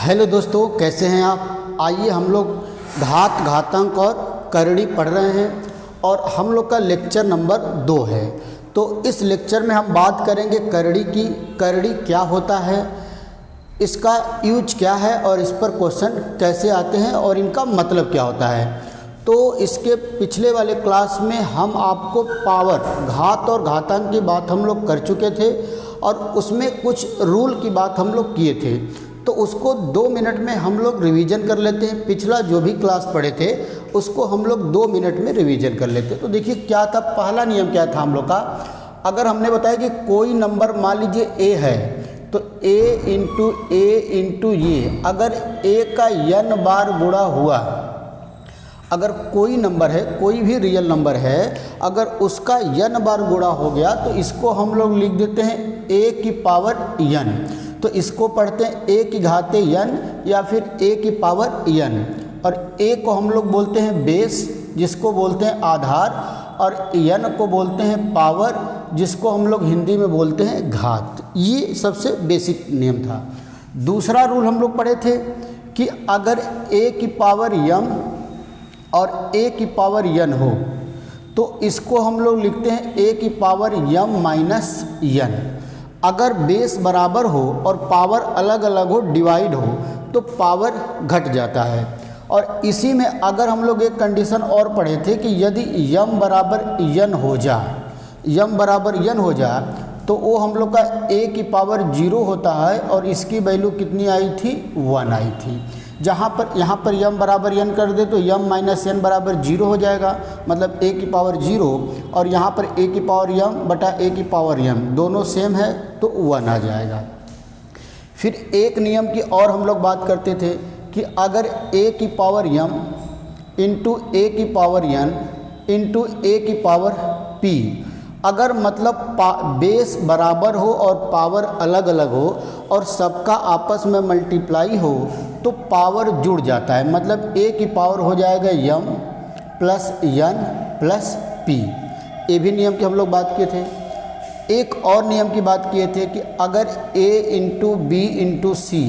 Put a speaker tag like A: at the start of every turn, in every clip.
A: Hello दोस्तों, कैसे हैं आप। आइए हम लोग घात, घातांक और करड़ी पढ़ रहे हैं और हम लोग का लेक्चर नंबर 2 है। तो इस लेक्चर में हम बात करेंगे करड़ी की। करड़ी क्या होता है, इसका यूज क्या है और इस पर क्वेश्चन कैसे आते हैं और इनका मतलब क्या होता है। तो इसके पिछले वाले क्लास में हम आपको पावर, घात और घातांक की बात हम लोग कर चुके थे और उसमें कुछ रूल की बात हम लोग किए थे। तो उसको 2 मिनट में हम लोग रिवीजन कर लेते हैं। पिछला जो भी क्लास पढ़े थे उसको हम लोग 2 मिनट में रिवीजन कर लेते हैं। तो देखिए क्या था, पहला नियम क्या था हम लोग का। अगर हमने बताया कि कोई नंबर मान लीजिए a है तो a इंटू ये, अगर a का n बार गुणा हुआ, अगर कोई नंबर है, कोई भी रियल नंबर है, अगर उसका n बार गुणा हो गया तो इसको हम लोग लिख देते हैं a की पावर n। तो इसको पढ़ते हैं a की घाते n या फिर a की पावर n। और a को हम लोग बोलते हैं बेस, जिसको बोलते हैं आधार, और n को बोलते हैं पावर, जिसको हम लोग हिंदी में बोलते हैं घात। ये सबसे बेसिक नियम था। दूसरा रूल हम लोग पढ़े थे कि अगर a की पावर m और a की पावर n हो तो इसको हम लोग लिखते हैं a की पावर m माइनस n। अगर बेस बराबर हो और पावर अलग अलग हो, डिवाइड हो, तो पावर घट जाता है। और इसी में अगर हम लोग एक कंडीशन और पढ़े थे कि यदि m बराबर n हो जाए, m बराबर n हो जाए तो वो हम लोग का a की पावर 0 होता है और इसकी वैल्यू कितनी आई थी, 1 आई थी। जहाँ पर यहाँ पर m बराबर n कर दे तो m माइनस n बराबर 0 हो जाएगा, मतलब a की पावर 0, और यहाँ पर a की पावर m बटा a की पावर m दोनों सेम है तो 1 आ जाएगा। फिर एक नियम की और हम लोग बात करते थे कि अगर a की पावर m इंटू a की पावर n इंटू a की पावर p, अगर मतलब बेस बराबर हो और पावर अलग अलग हो और सबका आपस में मल्टीप्लाई हो तो पावर जुड़ जाता है, मतलब a की पावर हो जाएगा m plus n plus p। ये भी नियम की हम लोग बात किए थे। एक और नियम की बात किए थे कि अगर a इंटू बी इंटू सी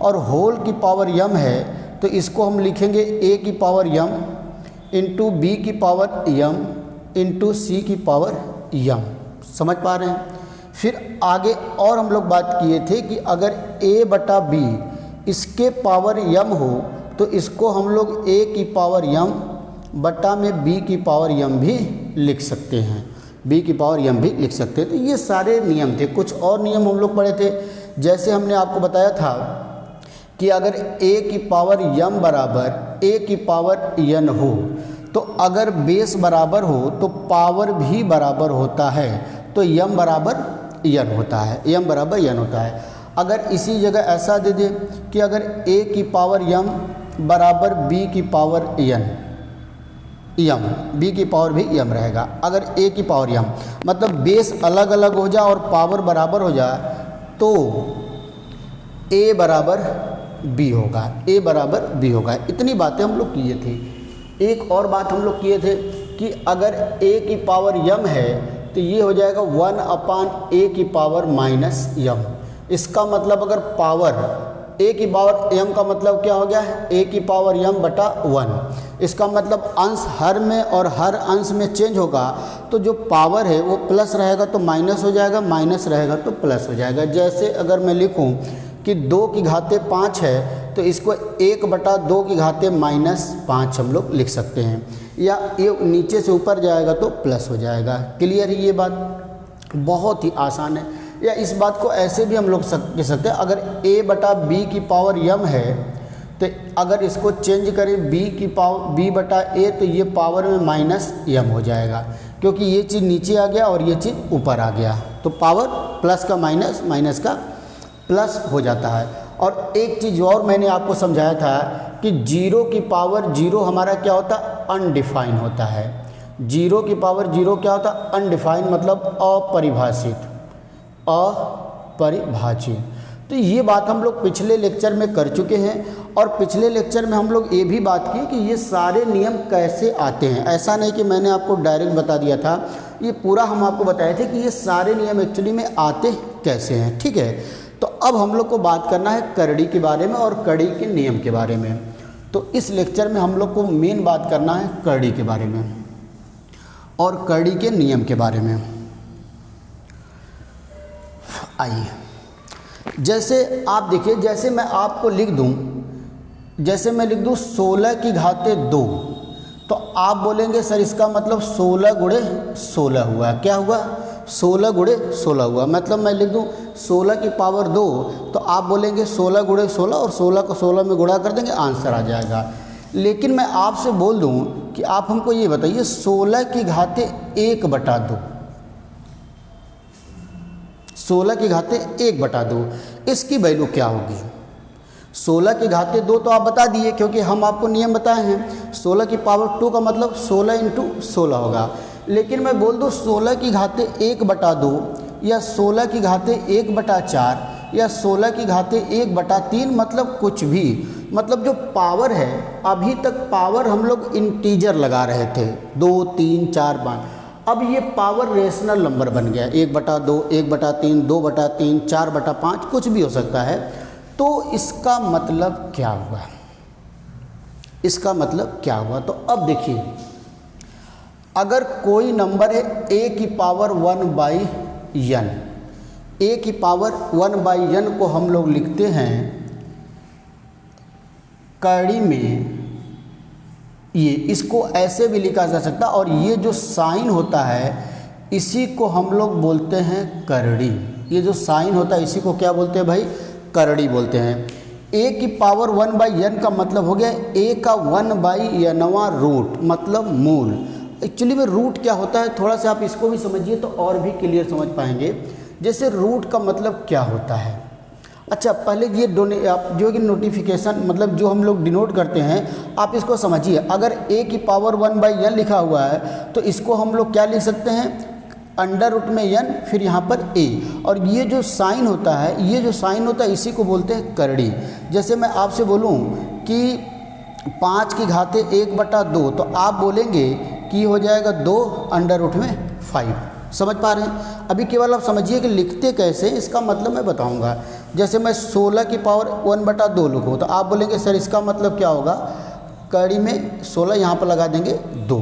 A: और होल की पावर m है तो इसको हम लिखेंगे a की पावर m इंटू बी की पावर m इंटू सी की पावर m। समझ पा रहे हैं। फिर आगे और हम लोग बात किए थे कि अगर a बटा b इसके पावर m हो तो इसको हम लोग a की पावर m बटा में b की पावर m भी लिख सकते हैं, b की पावर m भी लिख सकते हैं। तो ये सारे नियम थे। कुछ और नियम हम लोग पढ़े थे, जैसे हमने आपको बताया था कि अगर a की पावर m बराबर a की पावर n हो तो अगर बेस बराबर हो तो पावर भी बराबर होता है, तो m बराबर n होता है, m बराबर n होता है। अगर इसी जगह ऐसा दे दे कि अगर a की पावर m बराबर b की पावर n, b की पावर भी m रहेगा। अगर a की पावर m मतलब बेस अलग अलग हो जाए और पावर बराबर हो जाए तो a बराबर b होगा, a बराबर b होगा। इतनी बातें हम लोग किए थे। एक और बात हम लोग किए थे कि अगर a की पावर m है तो ये हो जाएगा 1 अपान a की पावर माइनस m। इसका मतलब अगर पावर a की पावर m का मतलब क्या हो गया है, a की पावर m बटा 1। इसका मतलब अंश हर में और हर अंश में चेंज होगा तो जो पावर है वो प्लस रहेगा तो माइनस हो जाएगा, माइनस रहेगा तो प्लस हो जाएगा। जैसे अगर मैं लिखूं कि 2 की घाते 5 है तो इसको 1 बटा 2 की घाते माइनस 5 हम लोग लिख सकते हैं, या ये नीचे से ऊपर जाएगा तो प्लस हो जाएगा। क्लियर है ये बात, बहुत ही आसान है। या इस बात को ऐसे भी हम लोग कह सकते हैं, अगर a बटा b की पावर m है तो अगर इसको चेंज करें b बटा a तो ये पावर में माइनस m हो जाएगा, क्योंकि ये चीज़ नीचे आ गया और ये चीज़ ऊपर आ गया तो पावर प्लस का माइनस, माइनस का प्लस हो जाता है। और एक चीज़ और मैंने आपको समझाया था कि 0 की पावर 0 हमारा क्या होता है, अनडिफाइन होता है। 0 की पावर 0 क्या होता है, अनडिफाइन, मतलब अपरिभाषित, अपरिभाषित। तो ये बात हम लोग पिछले लेक्चर में कर चुके हैं और पिछले लेक्चर में हम लोग ये भी बात की कि ये सारे नियम कैसे आते हैं। ऐसा नहीं कि मैंने आपको डायरेक्ट बता दिया था, ये पूरा हम आपको बताए थे कि ये सारे नियम एक्चुअली में आते कैसे हैं। ठीक है, तो अब हम लोग को बात करना है करड़ी के बारे में और करड़ी के नियम के बारे में। तो इस लेक्चर में हम लोग को मेन बात करना है करड़ी के बारे में और करड़ी के नियम के बारे में। आइए, जैसे आप देखिए, जैसे मैं आपको लिख दूं, जैसे मैं लिख दूं 16 की घाते 2, तो आप बोलेंगे सर इसका मतलब 16 गुणे 16 हुआ। क्या हुआ? 16 गुणे 16 हुआ। मतलब मैं लिख दूं 16 की पावर 2, तो आप बोलेंगे 16 गुणे 16 और 16 को 16 में गुणा कर देंगे, आंसर आ जाएगा। लेकिन मैं आपसे बोल दूं कि आप हमको ये बताइए 16 की घाते 1/2, 16 की घाते 1/2 इसकी वैल्यू क्या होगी? 16 की घाते 2 तो आप बता दिए, क्योंकि हम आपको नियम बताए हैं। 16 की पावर 2 का मतलब 16 × 16 होगा। लेकिन मैं बोल दूँ 16 की घाते 1/2 या 16 की घाते 1/4 या 16 की घाते 1/3, मतलब कुछ भी, मतलब जो पावर है, अभी तक पावर हम लोग इंटीजर लगा रहे थे 2, 3, 4, 5। अब ये पावर रेशनल नंबर बन गया, 1/2, 1/3, 2/3, 4/5, कुछ भी हो सकता है। तो इसका मतलब क्या हुआ? इसका मतलब क्या हुआ? तो अब देखिए, अगर कोई नंबर है a की पावर 1/n, a की पावर 1/n को हम लोग लिखते हैं करड़ी में, ये इसको ऐसे भी लिखा जा सकता, और ये जो साइन होता है इसी को हम लोग बोलते हैं करड़ी। ये जो साइन होता है इसी को क्या बोलते हैं भाई? करड़ी बोलते हैं। a की पावर 1/n का मतलब हो गया a का 1/nवां रूट, मतलब मूल। एक्चुअली में रूट क्या होता है, थोड़ा सा आप इसको भी समझिए तो और भी क्लियर समझ पाएंगे। जैसे रूट का मतलब क्या होता है? अच्छा, पहले ये आप जो कि नोटिफिकेशन, मतलब जो हम लोग डिनोट करते हैं, आप इसको समझिए। अगर a की पावर 1/n लिखा हुआ है तो इसको हम लोग क्या लिख सकते हैं? √n, फिर यहाँ पर a, और ये जो साइन होता है, ये जो साइन होता है इसी को बोलते हैं करड़ी। जैसे मैं आपसे बोलूँ कि 5 की घाते 1/2, तो आप बोलेंगे कि हो जाएगा 2 √5। समझ पा रहे हैं? अभी केवल आप समझिए कि लिखते कैसे, इसका मतलब मैं बताऊंगा। जैसे मैं 16 की पावर 1/2 लिखूँ तो आप बोलेंगे सर इसका मतलब क्या होगा? कड़ी में 16 यहाँ पर लगा देंगे 2।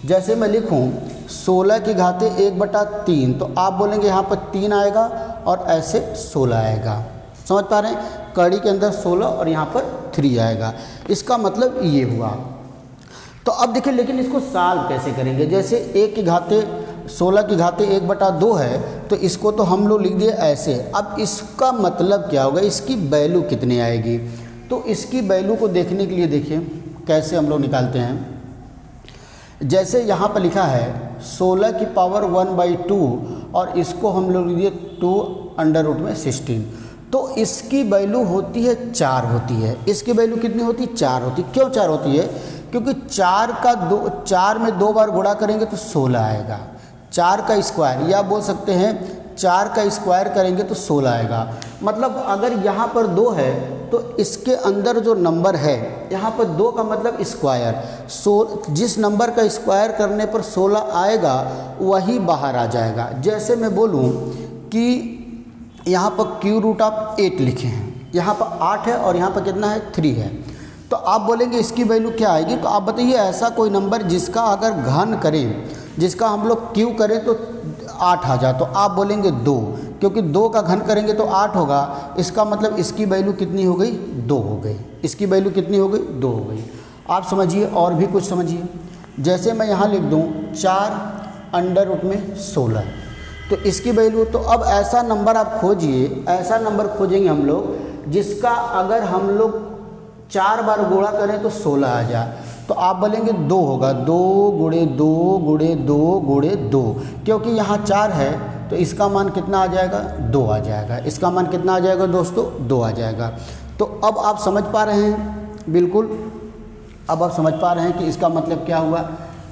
A: जैसे मैं लिखूँ 16 की घाते 1/3, तो आप बोलेंगे यहाँ पर 3 आएगा और ऐसे 16 आएगा। समझ पा रहे हैं? कड़ी के अंदर 16 और यहाँ पर 3 आएगा। इसका मतलब ये हुआ। तो अब देखिए, लेकिन इसको सॉल्व कैसे करेंगे? जैसे 16 की घाते 1/2 है, तो इसको तो हम लोग लिख दिए ऐसे। अब इसका मतलब क्या होगा? इसकी वैल्यू कितनी आएगी? तो इसकी वैल्यू को देखने के लिए देखिए कैसे हम लोग निकालते हैं। जैसे यहाँ पर लिखा है 16 की पावर 1/2 और इसको हम लोग लिख दिए 2 √16, तो इसकी वैल्यू होती है 4 होती है। इसकी वैल्यू कितनी होती है? 4 होती है। क्यों 4 होती है? क्योंकि 4 में 2 बार गुणा करेंगे तो 16 आएगा। 4 का स्क्वायर, या बोल सकते हैं 4 का स्क्वायर करेंगे तो 16 आएगा। मतलब अगर यहाँ पर 2 है तो इसके अंदर जो नंबर है, यहाँ पर 2 का मतलब स्क्वायर, जिस नंबर का स्क्वायर करने पर 16 आएगा वही बाहर आ जाएगा। जैसे मैं बोलूँ कि यहाँ पर q√8 लिखे हैं, यहाँ पर 8 है और यहाँ पर कितना है? 3 है। तो आप बोलेंगे इसकी वैल्यू क्या आएगी? तो आप बताइए ऐसा कोई नंबर जिसका अगर घन करें, जिसका हम लोग क्यू करें तो 8 आ जाए, तो आप बोलेंगे 2, क्योंकि 2 का घन करेंगे तो 8 होगा। इसका मतलब इसकी वैल्यू कितनी हो गई? 2 हो गई। इसकी वैल्यू कितनी हो गई? 2 हो गई। आप समझिए और भी कुछ समझिए। जैसे मैं यहाँ लिख दूँ 4 √16, तो इसकी वैल्यू, तो अब ऐसा नंबर आप खोजिए, ऐसा नंबर खोजेंगे हम लोग जिसका अगर हम लोग 4 बार गुणा करें तो 16 आ जाए। तो आप बोलेंगे 2 होगा, 2 × 2 × 2 × 2, क्योंकि यहाँ 4 है तो इसका मान कितना आ जाएगा? 2 आ जाएगा। इसका मान कितना आ जाएगा दोस्तों? 2 आ जाएगा। तो अब आप समझ पा रहे हैं? बिल्कुल, अब आप समझ पा रहे हैं कि इसका मतलब क्या हुआ।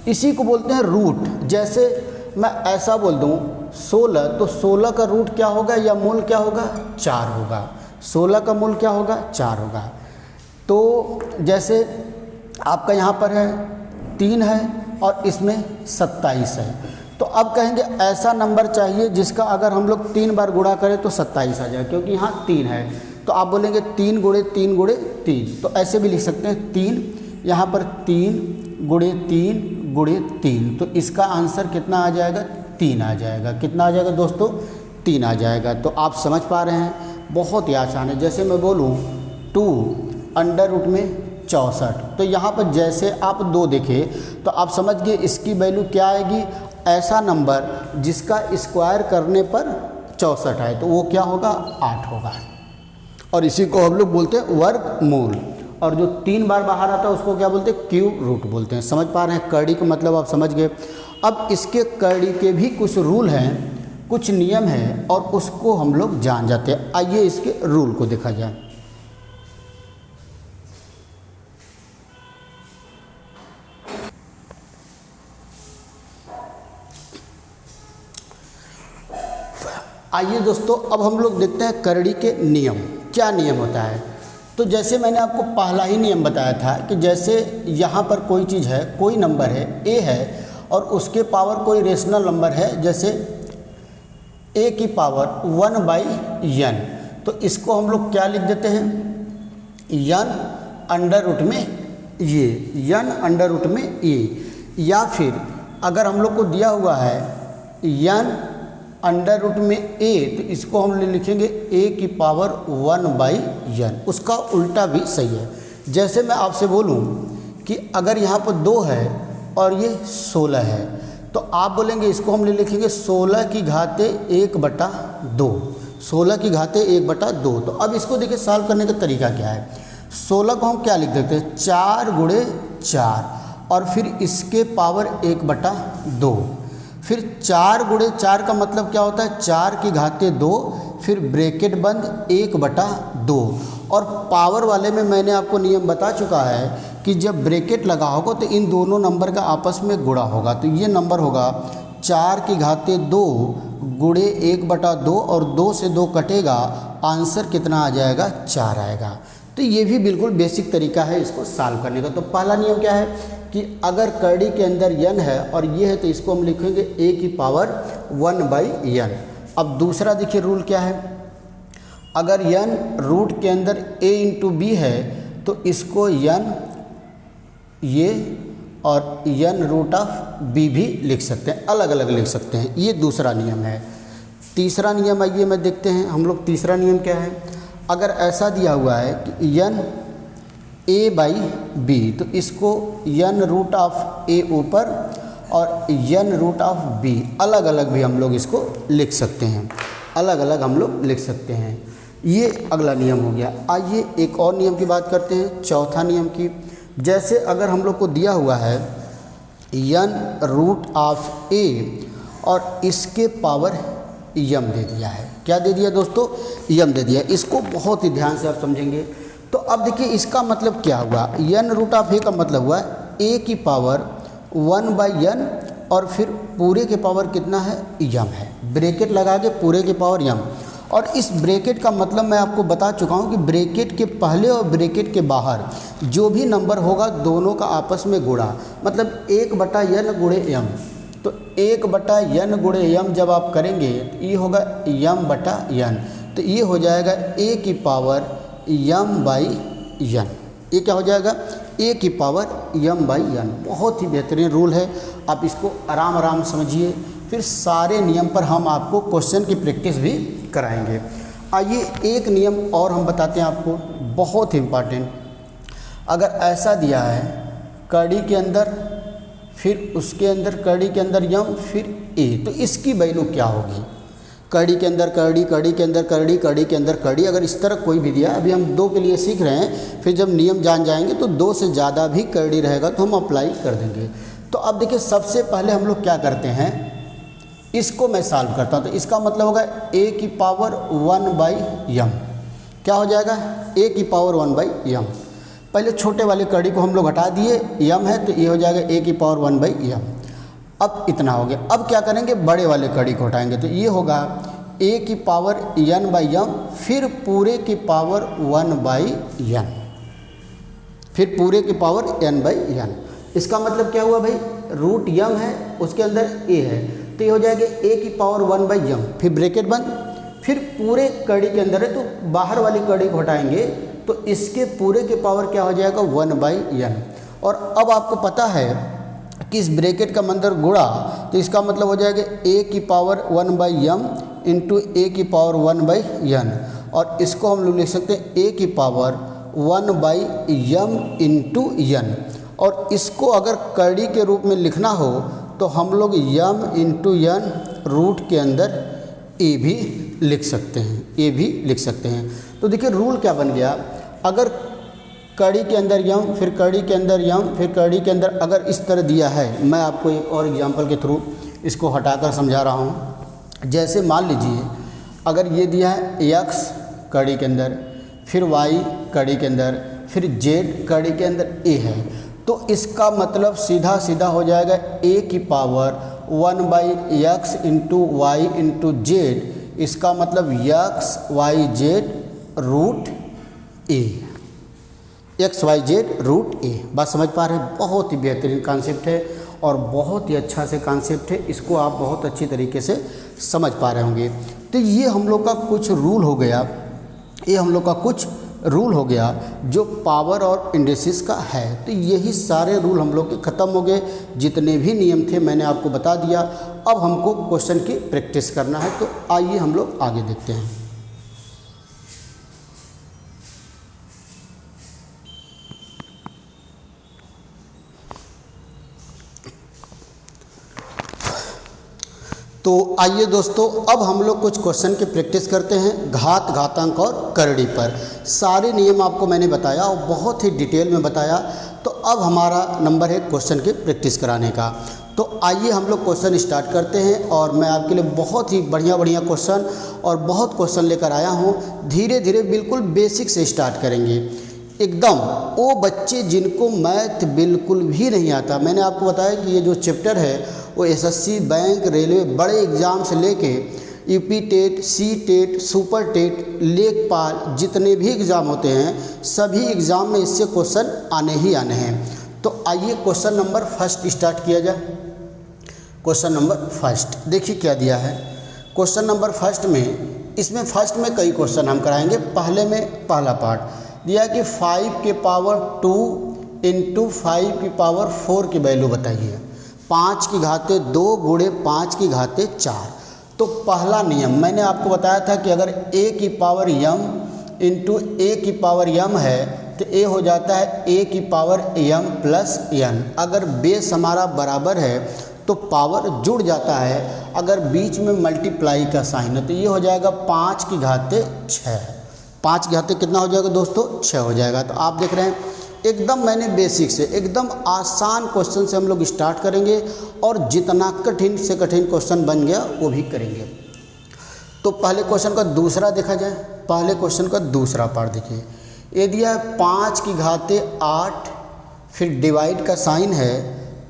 A: इसी को बोलते हैं रूट। जैसे मैं ऐसा बोल दूँ 16, तो 16 का रूट क्या होगा या मूल क्या होगा? 4 होगा। 16 का मूल क्या होगा? 4 होगा। तो जैसे आपका यहाँ पर है 3 है और इसमें 27 है, तो अब कहेंगे ऐसा नंबर चाहिए जिसका अगर हम लोग 3 बार गुणा करें तो 27 आ जाए, क्योंकि यहाँ 3 है। तो आप बोलेंगे 3 गुणे 3 गुणे 3, तो ऐसे भी लिख सकते हैं 3, यहाँ पर 3 गुणे 3 गुणे 3, तो इसका आंसर कितना आ जाएगा? 3 आ जाएगा। कितना आ जाएगा दोस्तों? 3 आ जाएगा। तो आप समझ पा रहे हैं, बहुत ही आसान है। जैसे मैं बोलूँ 2 अंडर रूट में 64, तो यहाँ पर जैसे आप 2 देखें तो आप समझ गए इसकी वैल्यू क्या आएगी? ऐसा नंबर जिसका स्क्वायर करने पर 64 आए तो वो क्या होगा? 8 होगा। और इसी को हम लोग बोलते हैं वर्गमूल। और जो 3 बार बाहर आता है उसको क्या बोलते हैं? क्यूब रूट बोलते हैं। समझ पा रहे हैं? करड़ी का मतलब आप समझ गए। अब इसके करड़ी के भी कुछ रूल हैं, कुछ नियम हैं, और उसको हम लोग जान जाते हैं। आइए इसके रूल को देखा जाए। आइए दोस्तों, अब हम लोग देखते हैं करड़ी के नियम। क्या नियम होता है? तो जैसे मैंने आपको पहला ही नियम बताया था कि जैसे यहाँ पर कोई चीज़ है, कोई नंबर है, a है, और उसके पावर कोई रेशनल नंबर है, जैसे a की पावर 1/n, तो इसको हम लोग क्या लिख देते हैं? n अंडर रूट में ये, n अंडर रूट में a। या फिर अगर हम लोग को दिया हुआ है n अंडर रूट में a, तो इसको हम लिखेंगे a की पावर 1/n। उसका उल्टा भी सही है। जैसे मैं आपसे बोलूं कि अगर यहाँ पर 2 है और ये 16 है, तो आप बोलेंगे इसको हम लिखेंगे 16 की घाते 1/2, 16 की घाते 1/2। तो अब इसको देखिए सॉल्व करने का तरीका क्या है। 16 को हम क्या लिख देते हैं? 4 गुणे 4, और फिर इसके पावर 1/2। फिर 4 गुणे 4 का मतलब क्या होता है? 4 की घाते 2, फिर ब्रैकेट बंद 1/2। और पावर वाले में मैंने आपको नियम बता चुका है कि जब ब्रैकेट लगा होगा तो इन दोनों नंबर का आपस में गुणा होगा। तो ये नंबर होगा 4 की घाते 2 गुणे 1/2, और 2 से 2 कटेगा, आंसर कितना आ जाएगा? 4 आएगा। तो ये भी बिल्कुल बेसिक तरीका है इसको सॉल्व करने का। तो पहला नियम क्या है कि अगर करड़ी के अंदर n है और ये है, तो इसको हम लिखेंगे a की पावर 1/n। अब दूसरा देखिए रूल क्या है। अगर n रूट के अंदर a इंटू b है, तो इसको n ये और n रूट ऑफ b भी लिख सकते हैं, अलग अलग लिख सकते हैं। ये दूसरा नियम है। तीसरा नियम आइए मैं देखते हैं हम लोग। तीसरा नियम क्या है? अगर ऐसा दिया हुआ है कि n a/b, तो इसको n रूट ऑफ a ऊपर और n रूट ऑफ b अलग अलग भी हम लोग इसको लिख सकते हैं, अलग अलग हम लोग लिख सकते हैं। ये अगला नियम हो गया। आइए एक और नियम की बात करते हैं, चौथा नियम की। जैसे अगर हम लोग को दिया हुआ है n रूट ऑफ a और इसके पावर m दे दिया है। क्या दे दिया दोस्तों? m दे दिया। इसको बहुत ही ध्यान से आप समझेंगे। तो अब देखिए इसका मतलब क्या हुआ। n रूट ऑफ a का मतलब हुआ a की पावर 1/n, और फिर पूरे के पावर कितना है? m है। ब्रैकेट लगा के पूरे के पावर m। और इस ब्रैकेट का मतलब मैं आपको बता चुका हूँ कि ब्रैकेट के पहले और ब्रैकेट के बाहर जो भी नंबर होगा दोनों का आपस में गुणा, मतलब 1/n गुणे m। तो 1/n गुणे m जब आप करेंगे तो ये होगा m/n, तो ये हो जाएगा a की पावर m/n। ये क्या हो जाएगा? a की पावर m/n। बहुत ही बेहतरीन रूल है, आप इसको आराम आराम समझिए। फिर सारे नियम पर हम आपको क्वेश्चन की प्रैक्टिस भी कराएंगे। आइए एक नियम और हम बताते हैं आपको, बहुत ही इम्पॉर्टेंट। अगर ऐसा दिया है कड़ी के अंदर, फिर उसके अंदर कड़ी के अंदर m, फिर a, तो इसकी वैल्यू क्या होगी? कड़ी के अंदर कड़ी, कड़ी के अंदर कड़ी, कड़ी के अंदर कड़ी। अगर इस तरह कोई भी दिया, अभी हम 2 के लिए सीख रहे हैं, फिर जब नियम जान जाएंगे तो 2 से ज़्यादा भी कड़ी रहेगा तो हम अप्लाई कर देंगे। तो अब देखिए सबसे पहले हम लोग क्या करते हैं, इसको मैं सॉल्व करता हूँ। तो इसका मतलब होगा a की पावर 1/m। क्या हो जाएगा? a की पावर 1/m। पहले छोटे वाले कड़ी को हम लोग हटा दिए, m है तो ये हो जाएगा a की पावर 1/m। अब इतना हो गया। अब क्या करेंगे? बड़े वाले कड़ी को हटाएंगे, तो ये होगा a की पावर n/m, फिर पूरे की पावर 1/n, फिर पूरे की पावर n/n। इसका मतलब क्या हुआ भाई? रूट m है, उसके अंदर a है, तो ये हो जाएगा ए की पावर 1/m, फिर ब्रैकेट बंद, फिर पूरे कड़ी के अंदर है तो बाहर वाली कड़ी को हटाएंगे तो इसके पूरे के पावर क्या हो जाएगा 1/n। और अब आपको पता है कि इस ब्रैकेट का अंदर गुणा, तो इसका मतलब हो जाएगा a की पावर 1/m इंटू a की पावर 1/n, और इसको हम लोग लिख सकते हैं a की पावर 1/m इंटू n। और इसको अगर कड़ी के रूप में लिखना हो तो हम लोग m इंटू n रूट के अंदर a भी लिख सकते हैं, a भी लिख सकते हैं। तो देखिए रूल क्या बन गया, अगर कड़ी के अंदर m, फिर कड़ी के अंदर m, फिर कड़ी के अंदर अगर इस तरह दिया है, मैं आपको एक और एग्जांपल के थ्रू इसको हटाकर समझा रहा हूँ। जैसे मान लीजिए अगर ये दिया है x कड़ी के अंदर, फिर y कड़ी के अंदर, फिर z कड़ी के अंदर a है, तो इसका मतलब सीधा सीधा हो जाएगा a की power 1/x into y into z, इसका मतलब x y z root a, x y z root a। बात समझ पा रहे हैं? बहुत ही बेहतरीन कॉन्सेप्ट है और बहुत ही अच्छा से कॉन्सेप्ट है, इसको आप बहुत अच्छी तरीके से समझ पा रहे होंगे। तो ये हम लोग का कुछ रूल हो गया, ये हम लोग का कुछ रूल हो गया जो पावर और इंडिसेस का है। तो यही सारे रूल हम लोग के ख़त्म हो गए, जितने भी नियम थे मैंने आपको बता दिया। अब हमको क्वेश्चन की प्रैक्टिस करना है, तो आइए हम लोग आगे देखते हैं। तो आइए दोस्तों, अब हम लोग कुछ क्वेश्चन की प्रैक्टिस करते हैं घात, घातांक और करड़ी पर। सारे नियम आपको मैंने बताया और बहुत ही डिटेल में बताया। तो अब हमारा नंबर है क्वेश्चन की प्रैक्टिस कराने का। तो आइए हम लोग क्वेश्चन स्टार्ट करते हैं, और मैं आपके लिए बहुत ही बढ़िया बढ़िया क्वेश्चन और बहुत क्वेश्चन लेकर आया हूँ। धीरे धीरे बिल्कुल बेसिक से स्टार्ट करेंगे, एकदम वो बच्चे जिनको मैथ बिल्कुल भी नहीं आता। मैंने आपको बताया कि ये जो चैप्टर है वो एसएससी, बैंक, रेलवे बड़े एग्ज़ाम से लेके UP TET, C TET, super TET, लेखपाल, जितने भी एग्ज़ाम होते हैं सभी एग्ज़ाम में इससे क्वेश्चन आने ही आने हैं। तो आइए क्वेश्चन नंबर फर्स्ट स्टार्ट किया जाए। क्वेश्चन नंबर फर्स्ट देखिए क्या दिया है। क्वेश्चन नंबर फर्स्ट में, इसमें फर्स्ट में कई क्वेश्चन हम कराएंगे। पहले में पहला पार्ट दिया कि 5 के पावर 2 इंटू 5 की पावर 4 की वैल्यू बताइए। 5 की घाते 2 गुणे 5 की घाते 4। तो पहला नियम मैंने आपको बताया था कि अगर a की पावर m इंटू a की पावर m है तो a हो जाता है a की पावर m प्लस n। अगर बेस हमारा बराबर है तो पावर जुड़ जाता है, अगर बीच में मल्टीप्लाई का साइन है तो ये हो जाएगा 5 की घाते 6। 5 की घाते कितना हो जाएगा दोस्तों? 6 हो जाएगा। तो आप देख रहे हैं एकदम मैंने बेसिक से एकदम आसान क्वेश्चन से हम लोग स्टार्ट करेंगे, और जितना कठिन से कठिन क्वेश्चन बन गया वो भी करेंगे। तो पहले क्वेश्चन का दूसरा देखा जाए। पहले क्वेश्चन का दूसरा पार्ट देखिए, ये दिया है 5 की घाते 8, फिर डिवाइड का साइन है,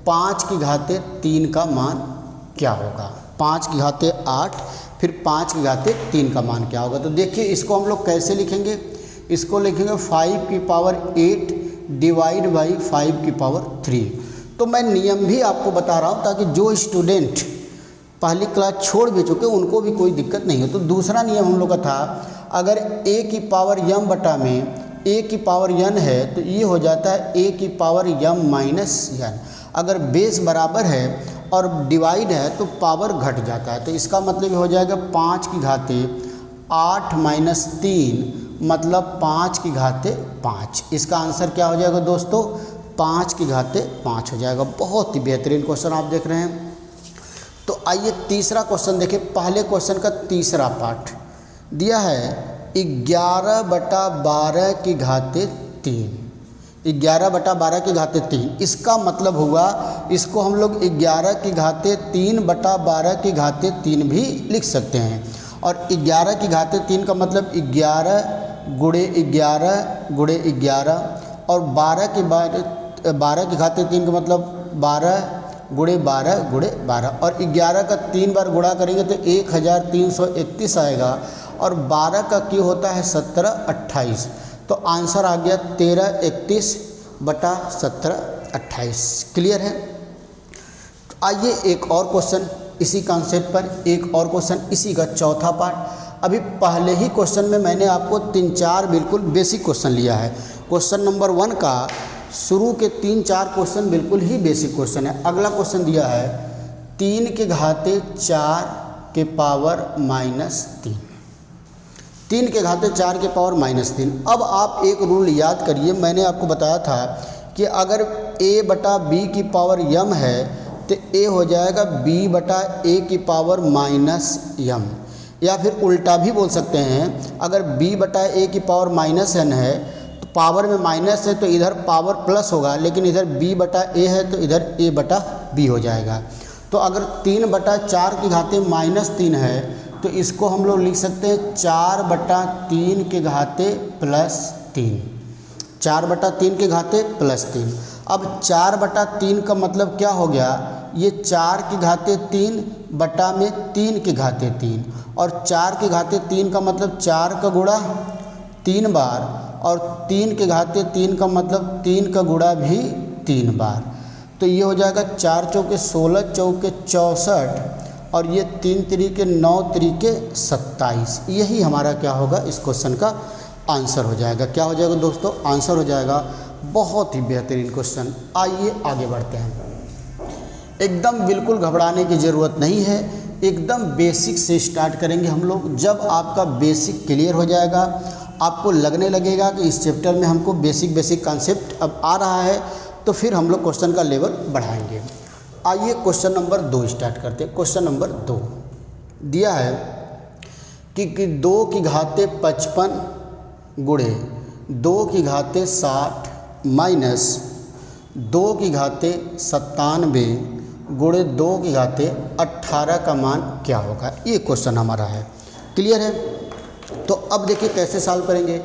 A: 5 की घाते 3 का मान क्या होगा। 5 की घाते 8 फिर 5 की घाते 3 का मान क्या होगा। तो देखिए इसको हम लोग कैसे लिखेंगे, इसको लिखेंगे 5 की पावर 8 डिवाइड बाई 5 की पावर 3। तो मैं नियम भी आपको बता रहा हूँ ताकि जो स्टूडेंट पहली क्लास छोड़ भी चुके उनको भी कोई दिक्कत नहीं हो। तो दूसरा नियम हम लोग का था, अगर a की पावर m बटा में a की पावर n है तो ये हो जाता है a की पावर m माइनस n। अगर बेस बराबर है और डिवाइड है तो पावर घट जाता है। तो इसका मतलब हो जाएगा 5 की घाते 8 माइनस 3 मतलब 5 की घाते 5। इसका आंसर क्या हो जाएगा दोस्तों? 5 की घाते 5 हो जाएगा। बहुत ही बेहतरीन क्वेश्चन आप देख रहे हैं। तो आइए तीसरा क्वेश्चन देखिए। पहले क्वेश्चन का तीसरा पार्ट दिया है 11 बटा 12 की घाते 3। 11 बटा 12 की घाते 3, इसका मतलब हुआ इसको हम लोग 11 की घाते 3 बटा 12 की घाते 3 भी लिख सकते हैं। और 11 की घाते 3 का मतलब 11 गुणे 11 गुणे 11, और 12 की घाते 3 का मतलब 12 गुणे 12 गुणे 12, और 11 का 3 बार गुणा करेंगे तो 1331 आएगा, और 12 का क्यों होता है 17 28। तो आंसर आ गया 13 31 बटा 17 28। क्लियर है? आइए एक और क्वेश्चन इसी कॉन्सेप्ट पर एक और क्वेश्चन, इसी का चौथा पार्ट। अभी पहले ही क्वेश्चन में मैंने आपको 3-4 बिल्कुल बेसिक क्वेश्चन लिया है। क्वेश्चन नंबर 1 का शुरू के 3-4 क्वेश्चन बिल्कुल ही बेसिक क्वेश्चन है। अगला क्वेश्चन दिया है 3 के घाते 4 के पावर -3, 3 के घाते 4 के पावर -3। अब आप एक रूल याद करिए, मैंने आपको बताया था कि अगर a/b की पावर m है तो a हो जाएगा b/a की पावर -m, या फिर उल्टा भी बोल सकते हैं, अगर b/a की पावर -n है तो पावर में माइनस है तो इधर पावर प्लस होगा, लेकिन इधर b/a है तो इधर a/b हो जाएगा। तो अगर 3/4 की घाते -3 है तो इसको हम लोग लिख सकते हैं 4/3 के घाते +3, 4/3 के घाते +3। अब 4/3 का मतलब क्या हो गया, ये 4 के घाते 3 बटा में 3 के घाते 3, और 4 के घाते 3 का मतलब 4 का गुणा 3 बार, और 3 के घाते 3 का मतलब 3 का गुणा भी 3 बार। तो ये हो जाएगा 4 चौके 16, चौके 64, और ये 3 तिरिके 9, तिरिके 27। यही हमारा क्या होगा, इस क्वेश्चन का आंसर हो जाएगा। क्या हो जाएगा दोस्तों, आंसर हो जाएगा। बहुत ही बेहतरीन क्वेश्चन। आइए आगे बढ़ते हैं। एकदम बिल्कुल घबराने की ज़रूरत नहीं है, एकदम बेसिक से स्टार्ट करेंगे हम लोग। जब आपका बेसिक क्लियर हो जाएगा, आपको लगने लगेगा कि इस चैप्टर में हमको बेसिक कॉन्सेप्ट अब आ रहा है, तो फिर हम लोग क्वेश्चन का लेवल बढ़ाएंगे। आइए क्वेश्चन नंबर 2 स्टार्ट करते हैं। क्वेश्चन नंबर 2 दिया है कि 2 की घाते 55 गुणे 2 की घाते 60 माइनस 2 की घाते 97 गुणे 2 की घाते 18 का मान क्या होगा। ये क्वेश्चन हमारा है। क्लियर है? तो अब देखिए कैसे सॉल्व करेंगे।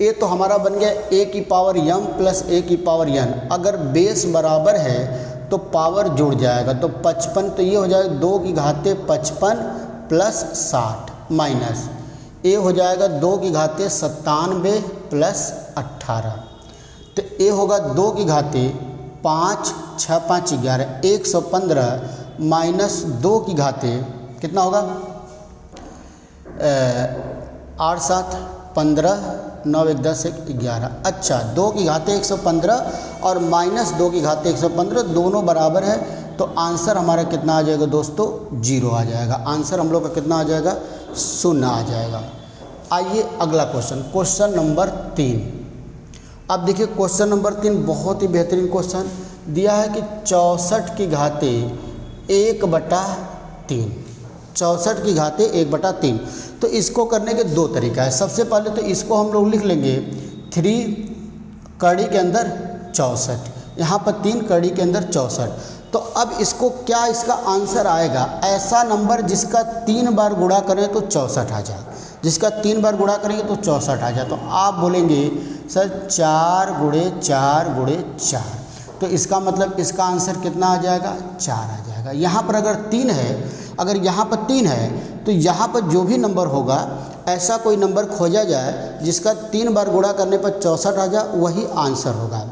A: ए तो हमारा बन गया a की पावर m प्लस a की पावर n। अगर बेस बराबर है तो पावर जुड़ जाएगा, तो 55, तो ये हो जाएगा 2 की घाते 55 प्लस 60 माइनस a हो जाएगा 2 की घाते 97 प्लस 18। तो a होगा 2 की घाते 5, 6, 5, 11, 115 माइनस 2 की घाते कितना होगा 8, 7, 15, 9, 1, 10, 1, 11। अच्छा, 2 की घाते 115 और माइनस 2 की घाते 115 दोनों बराबर है, तो आंसर हमारा कितना आ जाएगा दोस्तों, 0 आ जाएगा। आंसर हम लोग का कितना आ जाएगा, 0 आ जाएगा। आइए अगला क्वेश्चन, क्वेश्चन नंबर 3। अब देखिए क्वेश्चन नंबर 3 बहुत ही बेहतरीन क्वेश्चन दिया है कि 64 की घाते 1/3, 64 की घाते 1/3। तो इसको करने के 2 तरीका है। सबसे पहले तो इसको हम लोग लिख लेंगे 3 कड़ी के अंदर 64, यहाँ पर 3 कड़ी के अंदर 64। तो अब इसको क्या इसका आंसर आएगा, ऐसा नंबर जिसका 3 बार गुणा करें तो 64 आ जाए, जिसका 3 बार गुणा करेंगे तो 64 आ जाए। तो आप बोलेंगे सर 4 गुणे 4 गुणे 4, तो इसका मतलब इसका आंसर कितना आ जाएगा, 4 आ जाएगा। यहाँ पर अगर 3 है, अगर यहाँ पर 3 है तो यहाँ पर जो भी नंबर होगा ऐसा कोई नंबर खोजा जाए जिसका 3 बार गुणा करने पर 64 आ जाए, वही आंसर होगा।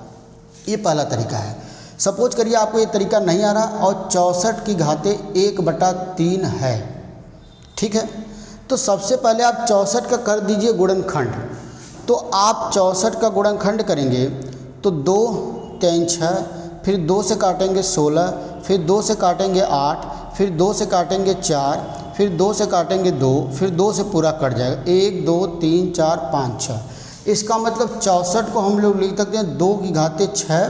A: ये पहला तरीका है। सपोज करिए आपको ये तरीका नहीं आ रहा और 64 की घाते 1/3 है, ठीक है। तो सबसे पहले आप 64 का कर दीजिए गुणनखंड। तो आप 64 का गुणनखंड करेंगे तो 2, 3, 6, फिर 2 से काटेंगे 16, फिर 2 से काटेंगे 8, फिर 2 से काटेंगे 4, फिर 2 से काटेंगे 2, फिर 2 से पूरा कट जाएगा 1, 2, 3, 4, 5, 6। इसका मतलब 64 को हम लोग लिख सकते हैं 2 की घाते 6,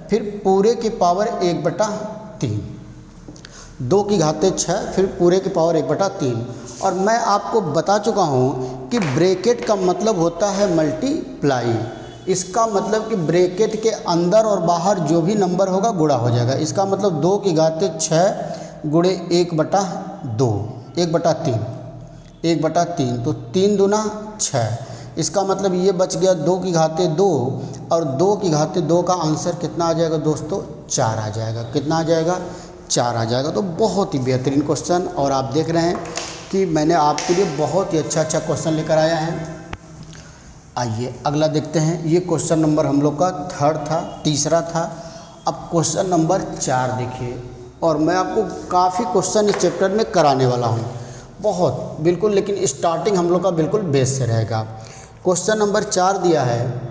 A: फिर पूरे के पावर 1/3, 2 की घाते 6, फिर पूरे के पावर 1/3। और मैं आपको बता चुका हूँ कि ब्रैकेट का मतलब होता है मल्टीप्लाई। इसका मतलब कि ब्रैकेट के अंदर और बाहर जो भी नंबर होगा गुणा हो जाएगा। इसका मतलब 2 की घाते 6 गुणे 1/2, 1/3, 1/3, तो 3 दूना 6। इसका मतलब ये बच गया 2 की घाते 2, और 2 की घाते 2 का आंसर कितना आ जाएगा दोस्तों, 4 आ जाएगा। कितना आ जाएगा, 4 आ जाएगा। तो बहुत ही बेहतरीन क्वेश्चन, और आप देख रहे हैं कि मैंने आपके लिए बहुत ही अच्छा क्वेश्चन लेकर आया है। आइए अगला देखते हैं। ये क्वेश्चन नंबर हम लोग का 3rd था, तीसरा था। अब क्वेश्चन नंबर 4 देखिए। और मैं आपको काफ़ी क्वेश्चन इस चैप्टर में कराने वाला हूँ, बहुत बिल्कुल, लेकिन स्टार्टिंग हम लोग का बिल्कुल बेस से रहेगा। क्वेश्चन नंबर 4 दिया है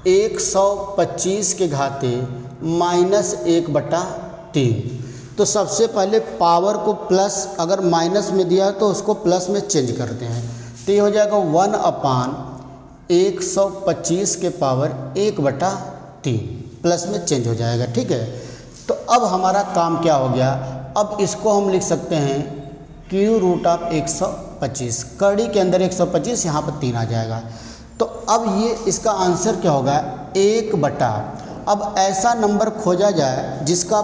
A: 125 के घाते -1/3। तो सबसे पहले पावर को प्लस, अगर माइनस में दिया है तो उसको प्लस में चेंज करते हैं, तो ये हो जाएगा 1/125 के पावर 1/3 प्लस में चेंज हो जाएगा। ठीक है, तो अब हमारा काम क्या हो गया, अब इसको हम लिख सकते हैं √125, कड़ी के अंदर 125, यहाँ पर 3 आ जाएगा। तो अब ये इसका आंसर क्या होगा 1/, अब ऐसा नंबर खोजा जाए जिसका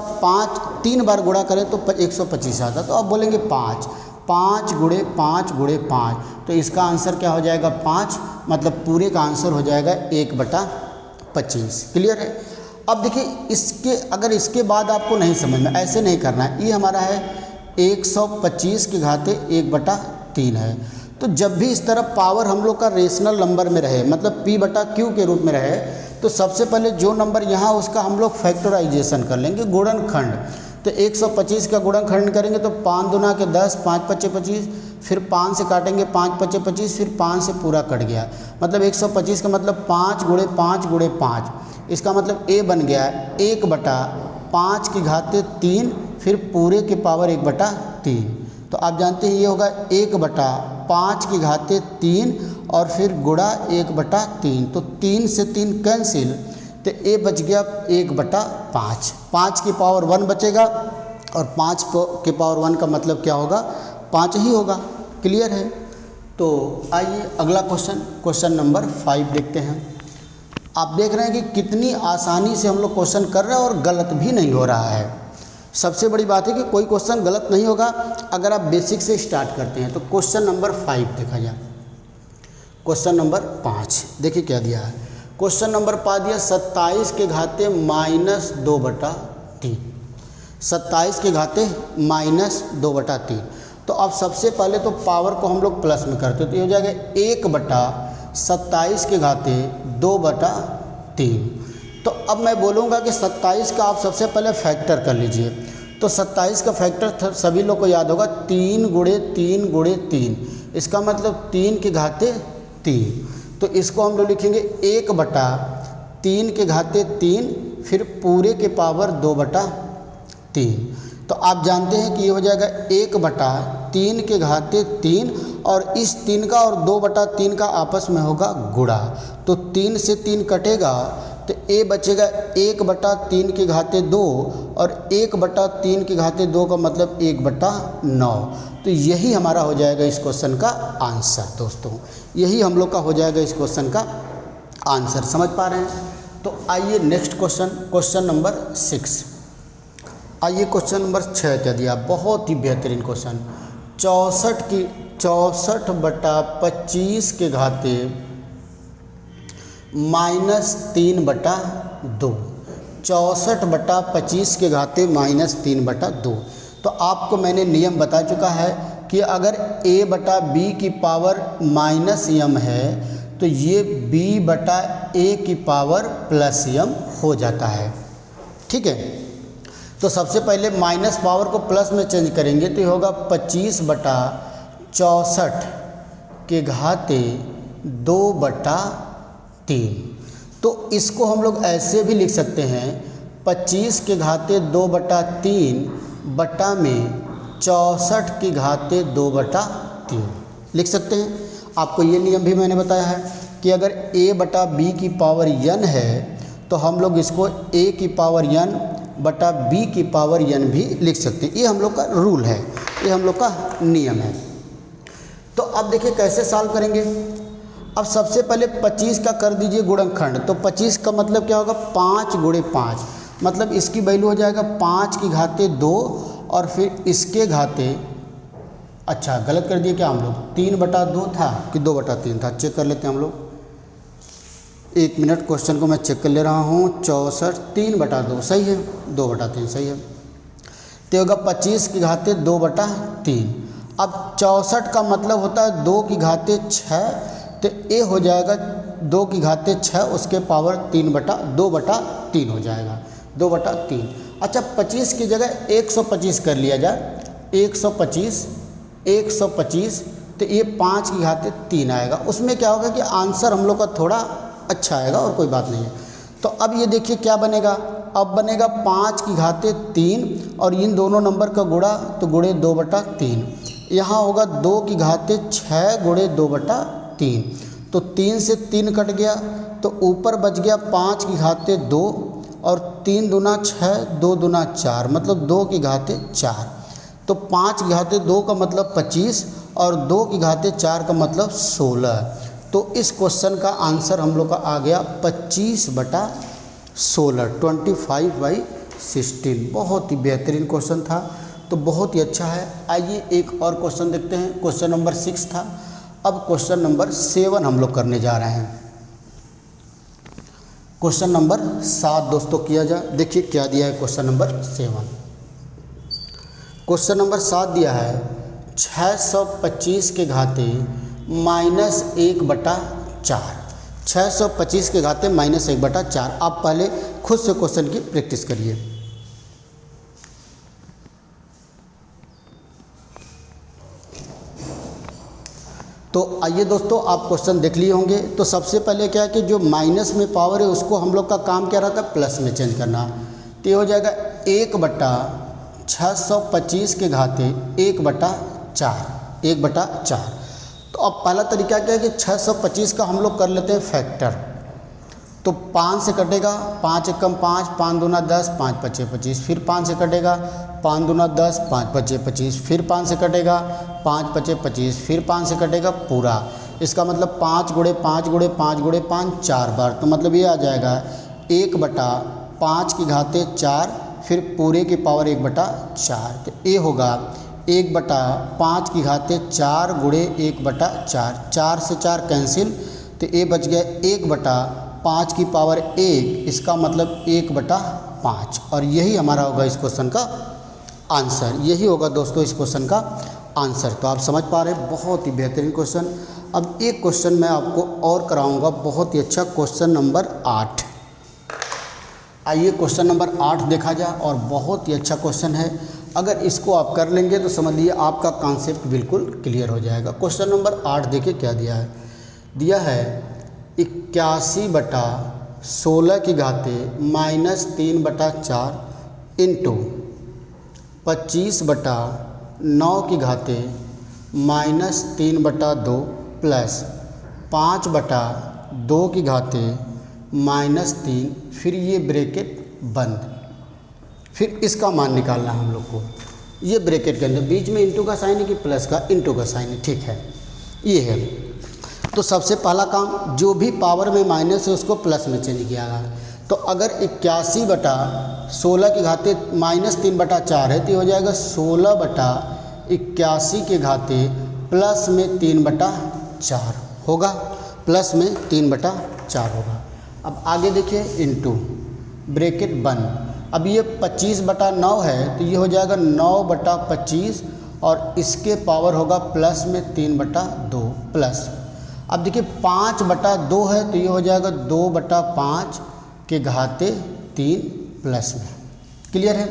A: 3 बार गुणा करें तो 125 आता, तो अब बोलेंगे 5 × 5 तो इसका आंसर क्या हो जाएगा 5, मतलब पूरे का आंसर हो जाएगा 1/25। क्लियर है। अब देखिए इसके, अगर इसके बाद आपको नहीं समझ में, ऐसे नहीं करना है, ये हमारा है 125 के घाते 1/3 है। तो जब भी इस तरह पावर हम लोग का रेशनल नंबर में रहे, मतलब P/Q के रूप में रहे, तो सबसे पहले जो नंबर यहाँ उसका हम लोग फैक्टराइजेशन कर लेंगे, गुणनखंड। तो 125 का गुणनखंड करेंगे तो 5 दूना के 10, 5 × 5 = 25, फिर 5 से काटेंगे 5 × 5 = 25, फिर 5 से पूरा कट गया, मतलब 125 का मतलब 5 × 5 × 5, इसका मतलब A बन गया 1/5 के घाते 3, फिर पूरे के पावर 1/3। तो आप जानते हैं ये होगा 1/5 के घाते 3 और फिर गुणा 1/3, तो 3 से 3 कैंसिल, तो A बच गया 1/5, 5 की पावर 1 बचेगा, और 5 के पावर 1 का मतलब क्या होगा 5 ही होगा। क्लियर है। तो आइए अगला क्वेश्चन नंबर 5 देखते हैं। आप देख रहे हैं कि कितनी आसानी से हम लोग क्वेश्चन कर रहे हैं और गलत भी नहीं हो रहा है। सबसे बड़ी बात है कि कोई क्वेश्चन गलत नहीं होगा अगर आप बेसिक से स्टार्ट करते हैं। तो क्वेश्चन नंबर 5 देखा जाए। क्वेश्चन नंबर 5 देखिए क्या दिया है। क्वेश्चन नंबर 5 दिया 27 के घाते -2/3, 27 के घाते -2/3। तो अब सबसे पहले तो पावर को हम लोग प्लस में करते, तो ये हो जाएगा 1/27 के घाते 2/3। तो अब मैं बोलूँगा कि 27 का आप सबसे पहले फैक्टर कर लीजिए। तो 27 का फैक्टर सभी लोग को याद होगा 3 × 3 × 3, इसका मतलब 3 के घाते 3। तो इसको हम लोग लिखेंगे 1/3 के घाते 3, फिर पूरे के पावर 2/3। तो आप जानते हैं कि ये हो जाएगा 1/3 के घाते 3, और इस 3 का और 2/3 का आपस में होगा गुणा, तो 3 से 3 कटेगा, तो A बचेगा 1/3 के घाते 2, और 1/3 के घाते 2 का मतलब 1/9। तो यही हमारा हो जाएगा इस क्वेश्चन का आंसर। दोस्तों यही हम लोग का हो जाएगा इस क्वेश्चन का आंसर। समझ पा रहे हैं। तो आइए नेक्स्ट क्वेश्चन नंबर 6। आइए क्वेश्चन नंबर 6 क्या दिया, बहुत ही बेहतरीन क्वेश्चन। 64/25 के घाते -3/2, 64/25 के घाते -3/2। तो आपको मैंने नियम बता चुका है कि अगर A/B की पावर -m है तो ये B/A की पावर +m हो जाता है। ठीक है। तो सबसे पहले माइनस पावर को प्लस में चेंज करेंगे तो ये होगा 25/64 के घाते 2/3। तो इसको हम लोग ऐसे भी लिख सकते हैं 25 के घाते 2/3 बटा में 64 के घाते 2/3 लिख सकते हैं। आपको ये नियम भी मैंने बताया है कि अगर A/B की पावर n है तो हम लोग इसको A की पावर n बटा B की पावर n भी लिख सकते हैं। ये हम लोग का रूल है, ये हम लोग का नियम है। तो अब देखिए कैसे सॉल्व करेंगे। अब सबसे पहले 25 का कर दीजिए गुणनखंड। तो 25 का मतलब क्या होगा 5 × 5, मतलब इसकी वैल्यू हो जाएगा 5 की घाते 2, और फिर इसके घाते, अच्छा गलत कर दिए क्या हम लोग, 3/2 था कि 2/3 था, चेक कर लेते हैं हम लोग। 1 मिनट, क्वेश्चन को मैं चेक कर ले रहा हूँ। 64 3/2 सही है, 2/3 सही है। तो होगा 25 की घाते 2/3। अब 64 का मतलब होता है 2 की घाते 6, तो ये हो जाएगा 2 की घाते 6, उसके पावर 2/3 हो जाएगा, 2/3। अच्छा 25 की जगह 125 कर लिया जाए, 125 तो ये 5 की घात 3 आएगा। उसमें क्या होगा कि आंसर हम लोग का थोड़ा अच्छा आएगा और कोई बात नहीं है। तो अब ये देखिए क्या बनेगा, अब बनेगा 5 की घात 3 और इन दोनों नंबर का गुणा तो गुणे 2/3। यहाँ होगा 2 की घात 6 गुणे 2/3, तो 3 से 3 कट गया तो ऊपर बच गया 5 की घात 2 और 3 दूना 6, 2 दूना 4, मतलब 2 की घात 4। तो 5 की घात 2 का मतलब 25 और 2 की घात 4 का मतलब 16। तो इस क्वेश्चन का आंसर हम लोग का आ गया 25/16, 25/16। बहुत ही बेहतरीन क्वेश्चन था, तो बहुत ही अच्छा है। आइए एक और क्वेश्चन देखते हैं। क्वेश्चन नंबर 6 था, अब क्वेश्चन नंबर 7 हम लोग करने जा रहे हैं। क्वेश्चन नंबर 7 दोस्तों किया जाए। देखिए क्या दिया है क्वेश्चन नंबर 7। क्वेश्चन नंबर 7 दिया है 625 के घाते -1/4। 625 के घाते -1/4। आप पहले खुद से क्वेश्चन की प्रैक्टिस करिए। तो आइए दोस्तों आप क्वेश्चन देख लिए होंगे। तो सबसे पहले क्या है कि जो माइनस में पावर है उसको हम लोग का काम क्या रहता है, प्लस में चेंज करना। तो ये हो जाएगा 1/625 के घाते 1/4। तो अब पहला तरीका क्या है कि 625 का हम लोग कर लेते हैं फैक्टर। तो 5 से कटेगा, 5 एकम 5, 5 दूना 10, 5 पचे 25, फिर 5 से कटेगा, 5 दूना 10, 5 पचे 25, फिर 5 से कटेगा, 5 पचे 25, फिर 5 से कटेगा पूरा। इसका मतलब 5 गुणे 5 गुणे 5 गुणे 5 4 बार। तो मतलब ये आ जाएगा 1/5 की घाते 4, फिर पूरे की पावर 1/4। तो ये होगा 1/5 की घाते 4 गुणे 1/4। 4 से 4 कैंसिल, तो ये बच गया 1/5 की पावर 1, इसका मतलब 1/5। और यही हमारा होगा इस क्वेश्चन का आंसर। यही होगा दोस्तों इस क्वेश्चन का आंसर। तो आप समझ पा रहे हैं, बहुत ही बेहतरीन क्वेश्चन। अब एक क्वेश्चन मैं आपको और कराऊंगा, बहुत ही अच्छा, क्वेश्चन नंबर 8। आइए क्वेश्चन नंबर 8 देखा जाए, और बहुत ही अच्छा क्वेश्चन है। अगर इसको आप कर लेंगे तो समझ लीजिए आपका कॉन्सेप्ट बिल्कुल क्लियर हो जाएगा। क्वेश्चन नंबर 8 देखिए क्या दिया है। दिया है 81/16 की घाते -3/4 इंटू 25/9 की घाते -3/2 प्लस 5/2 की घाते -3, फिर ये ब्रैकेट बंद। फिर इसका मान निकालना है हम लोग को। ये ब्रैकेट के अंदर बीच में इंटू का साइन है कि प्लस का, इंटू का साइन है, ठीक है, ये है। तो सबसे पहला काम, जो भी पावर में माइनस है उसको प्लस में चेंज किया गया। तो अगर 81/16 की घाते -3/4 है तो ये हो जाएगा 16/81 के घाते प्लस में 3/4 होगा, प्लस में 3/4 होगा। अब आगे देखिए, इंटू ब्रैकेट बंद। अब ये 25/9 है तो ये हो जाएगा 9/25 और इसके पावर होगा प्लस में 3/2 प्लस। अब देखिए 5/2 है तो ये हो जाएगा 2/5 के घाते 3 प्लस में। क्लियर है।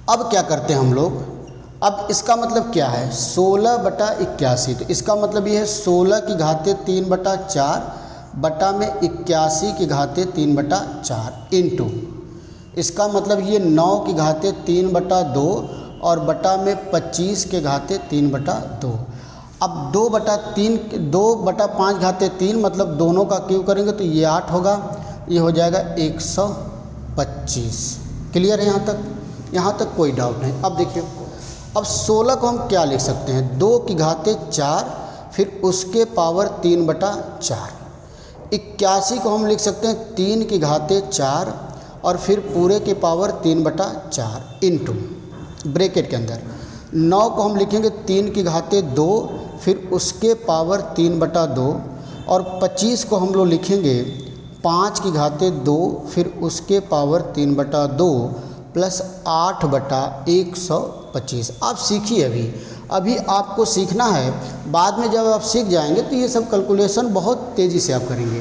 A: अब क्या करते हैं हम लोग, अब इसका मतलब क्या है 16/81, तो इसका मतलब ये है 16 की घाते 3/4 बटा में 81 की घाते 3/4 इंटू, इसका मतलब ये 9 की घाते 3/2 और बटा में 25 के घाते 3/2। अब 2/5 घाते 3 मतलब दोनों का क्यों करेंगे तो ये 8 होगा, ये हो जाएगा 125। क्लियर है यहाँ तक? यहाँ तक कोई डाउट नहीं। अब देखिए, अब 16 को हम क्या लिख सकते हैं, 2 की घाते 4 फिर उसके पावर 3/4। 81 को हम लिख सकते हैं 3 की घाते 4 और फिर पूरे के पावर 3/4 इंटू ब्रैकेट के अंदर 9 को हम लिखेंगे 3 की घाते 2 फिर उसके पावर 3/2 और 25 को हम लोग लिखेंगे 5 की घाते 2 फिर उसके पावर 3/2 प्लस 8/125। आप सीखिए, अभी आपको सीखना है, बाद में जब आप सीख जाएंगे तो ये सब कैलकुलेशन बहुत तेज़ी से आप करेंगे।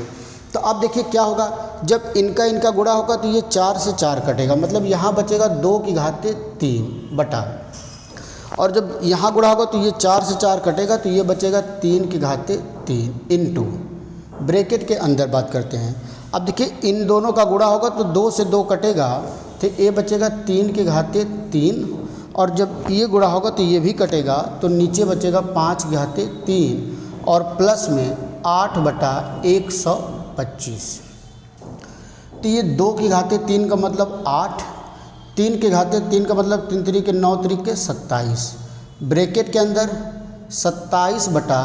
A: तो अब देखिए क्या होगा, जब इनका गुणा होगा तो ये 4 से 4 कटेगा, मतलब यहाँ बचेगा 2 की घाते 3 बटा, और जब यहाँ गुणा होगा तो ये 4 से 4 कटेगा तो ये बचेगा 3 की घाते 3 इंटू, ब्रैकेट के अंदर बात करते हैं। अब देखिए इन दोनों का गुणा होगा तो 2 से 2 कटेगा तो ये बचेगा 3 की घाते 3, और जब ये गुणा होगा तो ये भी कटेगा तो नीचे बचेगा 5 की घाते 3 और प्लस में 8 बटा 125। तो ये 2 की घाते 3 का मतलब 8, 3 की घाते 3 का मतलब 3 तरीके 9 तरीके 27, ब्रैकेट के अंदर 27 बटा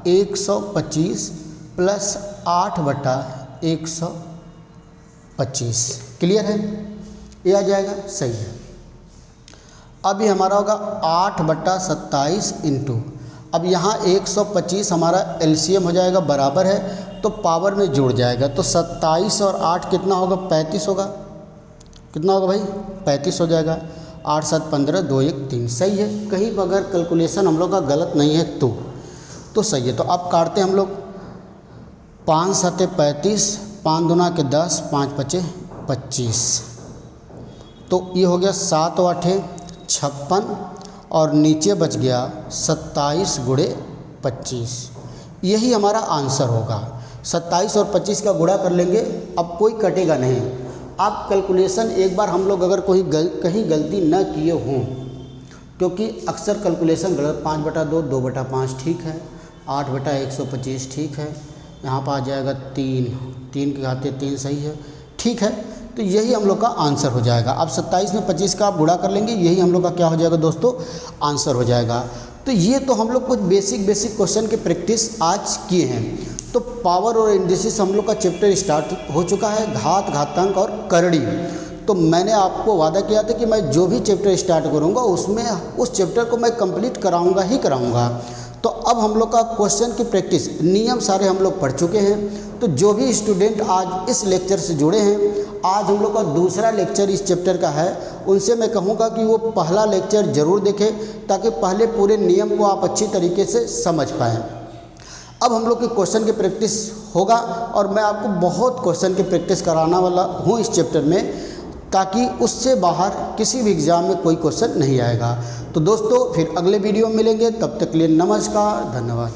A: 125 प्लस 8 बटा 125। क्लियर है? ये आ जाएगा, सही है। अब ये हमारा होगा 8 बटा 27 इंटू, अब यहाँ 125 हमारा एलसीएम हो जाएगा, बराबर है तो पावर में जुड़ जाएगा, तो 27 और 8 कितना होगा? 35 होगा। कितना होगा भाई? 35 हो जाएगा। 8 7 15 2 1 3, सही है। कहीं पर अगर कैलकुलेशन हम लोग का गलत नहीं है तो सही है। तो अब काटते हैं हम लोग। 5 7 35, 5 दूना के 10, 5 5 25, तो ये हो गया 7 8 56 और नीचे बच गया 27 गुणे 25। यही हमारा आंसर होगा। 27 और 25 का गुणा कर लेंगे, अब कोई कटेगा नहीं। आप कैलकुलेशन एक बार हम लोग अगर कहीं गलती न किए हों, क्योंकि अक्सर कैलकुलेशन गलत, 5 बटा 2 2 बटा 5 ठीक है, 8 बटा 125 ठीक है, यहाँ पर आ जाएगा 3 की घाते 3 सही है, ठीक है। तो यही हम लोग का आंसर हो जाएगा। अब 27 में 25 का आप गुणा कर लेंगे, यही हम लोग का क्या हो जाएगा दोस्तों? आंसर हो जाएगा। तो ये तो हम लोग कुछ बेसिक क्वेश्चन की प्रैक्टिस आज किए हैं। तो पावर और इंडिसेस हम लोग का चैप्टर स्टार्ट हो चुका है, घात, घातांक और करड़ी। तो मैंने आपको वादा किया था कि मैं जो भी चैप्टर स्टार्ट करूँगा उसमें उस चैप्टर को मैं कंप्लीट कराऊँगा ही कराऊँगा। तो अब हम लोग का क्वेश्चन की प्रैक्टिस, नियम सारे हम लोग पढ़ चुके हैं। तो जो भी स्टूडेंट आज इस लेक्चर से जुड़े हैं, आज हम लोग का दूसरा लेक्चर इस चैप्टर का है, उनसे मैं कहूँगा कि वो पहला लेक्चर ज़रूर देखें ताकि पहले पूरे नियम को आप अच्छी तरीके से समझ पाएँ। अब हम लोग की क्वेश्चन की प्रैक्टिस होगा और मैं आपको बहुत क्वेश्चन की प्रैक्टिस कराना वाला हूँ इस चैप्टर में, ताकि उससे बाहर किसी भी एग्ज़ाम में कोई क्वेश्चन नहीं आएगा। तो दोस्तों फिर अगले वीडियो में मिलेंगे, तब तक के लिए नमस्कार, धन्यवाद।